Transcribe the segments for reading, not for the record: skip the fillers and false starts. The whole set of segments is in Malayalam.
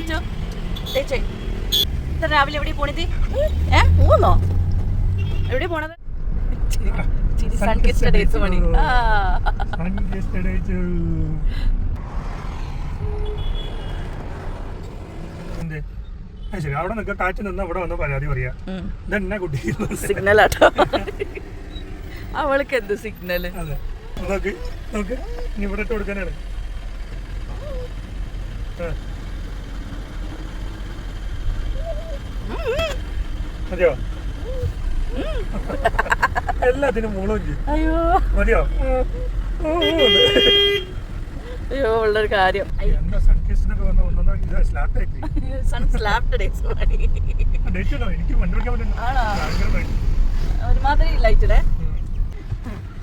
തേച്ചോ തേച്ചേ. ഇത്ര രാവിലെ എവിടെ പോണത്? മൂന്നോ? എവിടെ പോണത്? സൺ കിസ്ഡ് ഡേയ്സ് മണി. ശരി, അവിടെ നിൽക്കുക. കാറ്റ് നിന്ന് അവിടെ വന്ന് പരാതി പറയാ. ഇതെന്നാ കുട്ടി സിഗ്നൽ ആട്ടോ. അവൾക്ക് എന്ത് സിഗ്നല്? അതെ, നോക്ക് നോക്ക്, ഇനി ഇവിടെ ഇട്ട് കൊടുക്കാനാണ്. മതിയോ? എല്ലാത്തിനും മൂളും. അയ്യോ മതിയോ? അയ്യോ ഉള്ളൊരു കാര്യം. എന്താ സൺകിസിനൊക്കെ വന്ന ഒന്നോ ഇത് സ്ലാപ്ഡ് ആയിട്ട് സൺ സ്ലാപ്ഡ് ഡേയ്സ് മണി. എനിക്ക് വണ്ടി പിടിക്കാൻ ഒരുമാതിരി ലൈറ്റഡേ.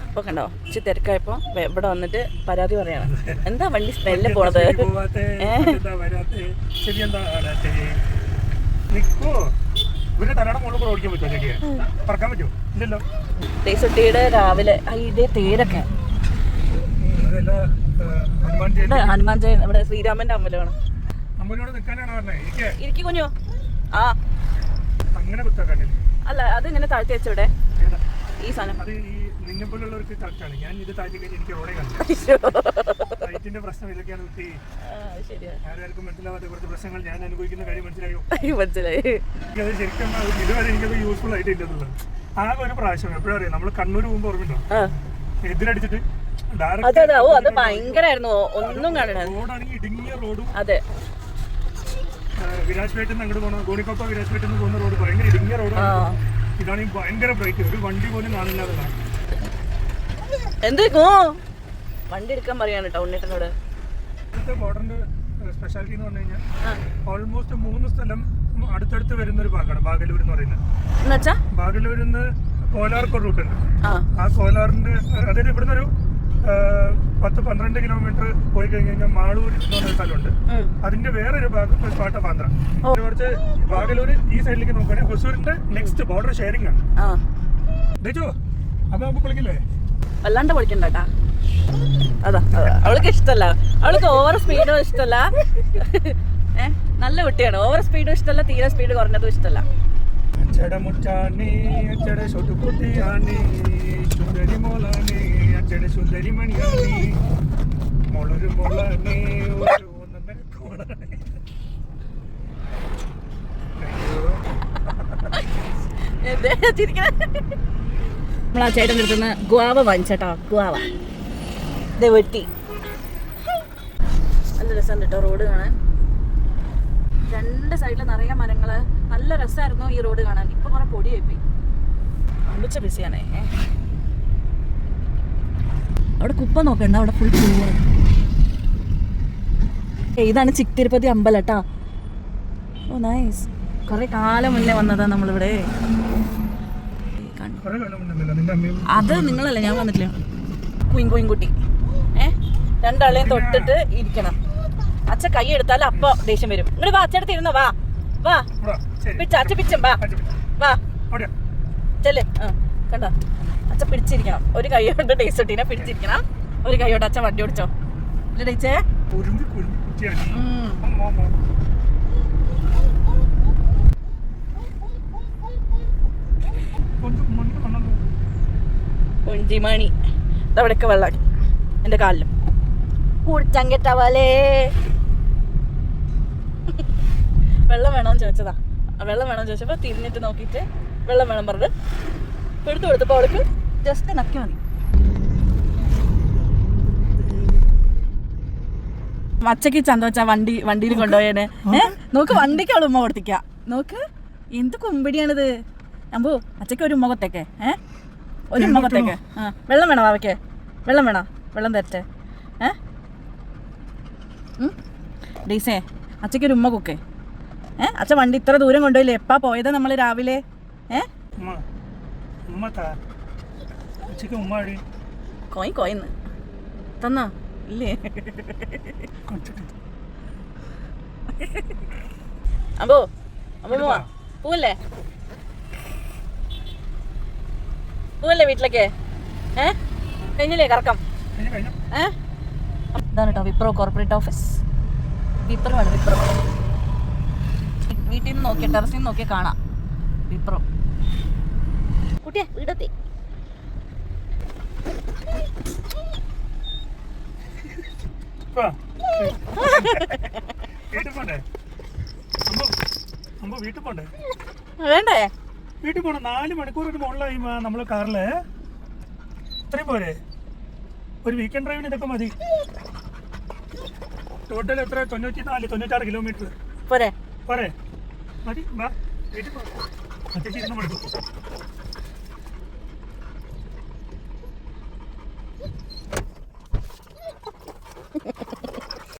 ഇപ്പൊ കണ്ടോ ഇച്ചി തിരക്കായപ്പോ ഇവിടെ വന്നിട്ട് പരാതി പറയണം. എന്താ വണ്ടി സ്മെല്ല് പോണത്? തേസൊട്ടിയുടെ രാവിലെ ഇതേ തേരൊക്കെ ഹനുമാൻ ജയൻ ഇവിടെ ശ്രീരാമന്റെ അമ്പലമാണ്. ഇരിക്കി കുഞ്ഞു. ആ അല്ല, അത് ഇങ്ങനെ താഴ്ത്തി വെച്ചവിടെ ഈ സാധനം. മനസ്സിലായി. ആകെ ഒരു പ്രാവശ്യം എപ്പോഴും അറിയാം, നമ്മള് കണ്ണൂർ പോകുമ്പോ ഓർമ്മയുണ്ടോ, എതിരടിച്ചിട്ട് അത് ഭയങ്കരായിരുന്നു. ഒന്നും കാണണ റോഡാണെങ്കിൽ ഇടുങ്ങിയ റോഡും. അതെ, വിരാജ്പേട്ടിൽ നിന്ന് അങ്ങോട്ട് പോകണം, ഗോണിക്കൊപ്പ വിരാജ്പേട്ടിൽ നിന്ന് പോകുന്ന റോഡ് ഭയങ്കര ഇടുങ്ങിയ റോഡാണ്. ഇതാണെങ്കിൽ ഭയങ്കര ബ്രൈറ്റ്, ഒരു വണ്ടി പോലും കാണില്ലാതെ. എന്തോ വണ്ടി എടുക്കാൻ പറയാണ് ടൗണിനോട്. ഇവിടുത്തെ ബോർഡറിന്റെ സ്പെഷ്യാലിറ്റി എന്ന് പറഞ്ഞു കഴിഞ്ഞാൽ ഓൾമോസ്റ്റ് 3 സ്ഥലം അടുത്തടുത്ത് വരുന്ന ഒരു ഭാഗമാണ് ബാഗലൂർ എന്ന് പറയുന്നത്. ബാഗലൂരിൽ നിന്ന് കോലാർക്ക് റൂട്ട് ഉണ്ട്. ആ കോലാറിന്റെ, അതായത് ഇവിടുന്ന് ഒരു 10-12 കിലോമീറ്റർ പോയി കഴിഞ്ഞ് കഴിഞ്ഞാൽ മാളൂർ എന്ന് പറഞ്ഞ സ്ഥലമുണ്ട്. അതിന്റെ വേറൊരു ഭാഗം പാട്ട പാന്ത്ര. കുറച്ച് ബാഗലൂര് ഈ സൈഡിലേക്ക് നോക്കുകയാണെങ്കിൽ ഹൊസൂരിന്റെ നെക്സ്റ്റ് ബോർഡർ ഷെയറിംഗ് ആണ്. അപ്പൊ നമുക്ക് പൊളിക്കില്ലേ? വല്ലാണ്ട് പൊളിക്കണ്ടാ. അതാ അവൾക്ക് ഇഷ്ടല്ല, അവൾക്ക് ഓവർ സ്പീഡും ഇഷ്ടല്ല. നല്ല കുട്ടിയാണ്. ഓവർ സ്പീഡും ഇഷ്ടല്ല, തീരെ സ്പീഡ് കുറഞ്ഞതും ഇഷ്ടല്ല. നമ്മളാ ചേട്ടൻ എടുത്തുന്ന ഗുവാവ വാങ്ങിച്ചേട്ടാ. ഗുവാവ ഇതേ വെട്ടി. നല്ല രസമുണ്ട് കേട്ടോ റോഡ് കാണാൻ. 2 സൈഡിൽ നിറയെ മരങ്ങള്. നല്ല രസമായിരുന്നു ഈ റോഡ് കാണാൻ. ഇപ്പൊ കുറെ പൊടിയായിപ്പോയി. അമ്പിച്ച ബിസിയാണേ. അവിടെ കുപ്പ നോക്കണ്ട, അവിടെ ഫുൾ പൂവാണ്. ഇതാണ് ചിക്ക് തിരുപ്പതി അമ്പലം കേട്ടാ. ഓ നൈസ്. കുറെ കാലം മുന്നേ വന്നതാ നമ്മളിവിടെ. അത് നിങ്ങളല്ലേ, ഞാൻ വന്നിട്ടില്ല. കുയിൻകുട്ടി 2 ആളെയും തൊട്ടിട്ട് ഇരിക്കണം. അച്ഛ കൈ എടുത്താലും അപ്പൊ ദേഷ്യം വരും. ഇങ്ങോട്ട് വാ, അച്ഛടുത്ത് ഇരുന്നോ. വാ വാ പിടിച്ച അച്ഛ പിടിച്ചും. വാ വാ ചെല്ലേ. കണ്ടോ, അച്ഛ പിടിച്ചിരിക്കണം. ഒരു കൈ കൊണ്ട് ടേസ്റ്റീനെ പിടിച്ചിരിക്കണം, ഒരു കൈ കൊണ്ട് അച്ഛൻ വണ്ടി ഓടിച്ചോ. ഇല്ല ടീച്ചേ. കുഞ്ചിമണി ഇതവിടെയൊക്കെ വെള്ളം എൻ്റെ കാലിലും കുടിച്ചങ്കെട്ടവലേ. വെള്ളം വേണമെന്ന് ചോദിച്ചതാ. വെള്ളം വേണമെന്ന് ചോദിച്ചപ്പോൾ തിരിഞ്ഞിട്ട് നോക്കിയിട്ട് വെള്ളം വേണം പറഞ്ഞ് എടുത്തു കൊടുത്തപ്പോൾ അവൾക്ക് ജസ്റ്റ് നക്കി മതി. അച്ചക്ക് ചന്ത വെച്ചാ വണ്ടിയിൽ കൊണ്ടുപോയേനെ. നോക്ക്, വണ്ടിക്ക് അവൾ ഉമ്മ കൊടുത്തിക്ക. നോക്ക് എന്ത് കുമ്പിടിയാണിത്. അമ്പു അച്ചക്ക് ഒരു ഉമ്മ കൊത്തേക്കെ. ഒരു ഉമ്മ കൊത്തേക്കെ. വെള്ളം വേണോ അവയ്ക്ക്? വെള്ളം വേണോ? വെള്ളം തരട്ടെ. ഡീസേ അച്ചയ്ക്ക് ഒരു ഉമ്മ കുക്കേ. അച്ഛ വണ്ടി ഇത്ര ദൂരം കൊണ്ടുപോയില്ലേ? എപ്പാ പോയതാ നമ്മള് രാവിലെ? കോയിന്ന് തന്നാ ഇല്ലേ? അമ്പോ പോവാ. പോവല്ലേ വീട്ടിലേക്ക്? കഴിഞ്ഞില്ലേ കറക്കം? ഇതാണ് കേട്ടോ വിപ്രോ കോർപ്പറേറ്റ് ഓഫീസ്. വിപ്രോ ആണ്, വിപ്രോ. വീട്ടിൽ നിന്ന് നോക്കിയ ടെറസിൽ നിന്ന് നോക്കിയാൽ കാണാം വിപ്രം. കുട്ടിയെ വീടെത്തി. വേണ്ടേ? വീട്ടിൽ പോണം. 4 മണിക്കൂർ മുകളിലായി നമ്മള് കാറില്. ഇത്രയും പോരെ? ഒരു വീക്കെൻഡ് ഡ്രൈവിന് ഇതൊക്കെ മതി. ടോട്ടൽ എത്ര? 96 കിലോമീറ്റർ പോരെ? പോരെ? മതി. വീട്ടിൽ പോകാം. 20 മണിക്കൂർ.